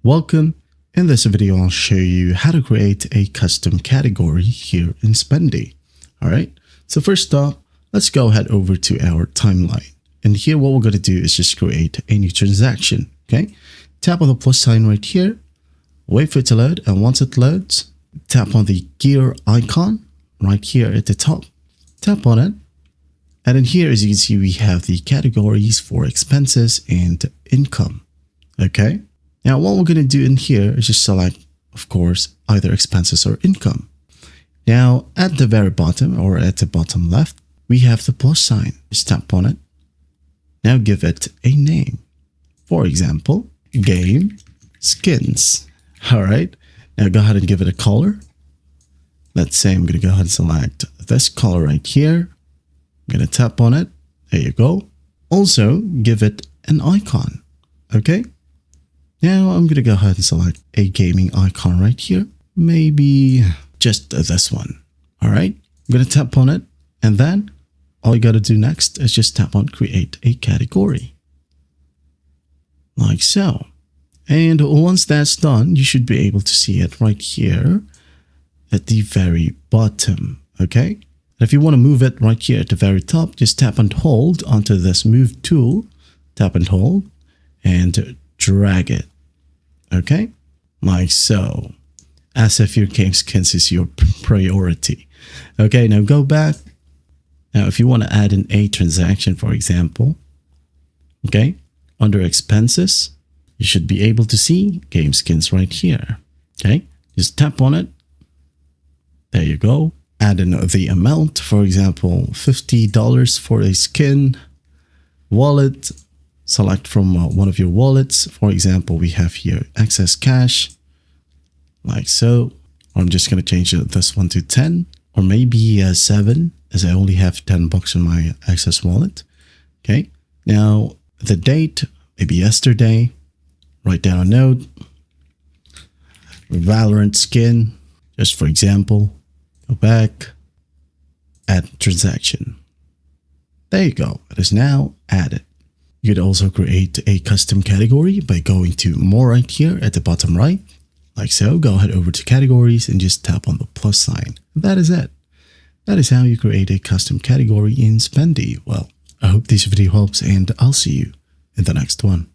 Welcome. In this video, I'll show you how to create a custom category here in Spendee. All right. So first up, let's go ahead over to our timeline. And here, what we're going to do is just create a new transaction. Okay. Tap on the plus sign right here. Wait for it to load. And once it loads, tap on the gear icon right here at the top. Tap on it. And in here, as you can see, we have the categories for expenses and income. Okay. Now, what we're going to do in here is just select, of course, either expenses or income. Now, at the very bottom or at the bottom left, we have the plus sign. Just tap on it. Now give it a name. For example, game skins. All right. Now go ahead and give it a color. Let's say I'm going to go ahead and select this color right here. I'm going to tap on it. There you go. Also, give it an icon. Okay. Now I'm going to go ahead and select a gaming icon right here. Maybe just this one. All right. I'm going to tap on it. And then all you got to do next is just tap on create a category. Like so. And once that's done, you should be able to see it right here at the very bottom. Okay. And if you want to move it right here at the very top, just tap and hold onto this move tool. Tap and hold and drag it. Okay, like so, as if your game skins is your priority. Okay, now go back. Now, if you want to add in a transaction, for example, okay, under expenses, you should be able to see game skins right here. Okay, just tap on it. There you go. Add in the amount, for example, $50 for a skin. Wallet. Select from one of your wallets. For example, we have here excess cash, like so. I'm just going to change this one to 10 or maybe 7, as I only have 10 bucks in my excess wallet. Okay. Now the date, maybe yesterday. Write down a note. Valorant skin, just for example. Go back. Add transaction. There you go. It is now added. You could also create a custom category by going to more right here at the bottom right. Like so, go ahead over to categories and just tap on the plus sign. And that is it. That is how you create a custom category in Spendee. Well, I hope this video helps and I'll see you in the next one.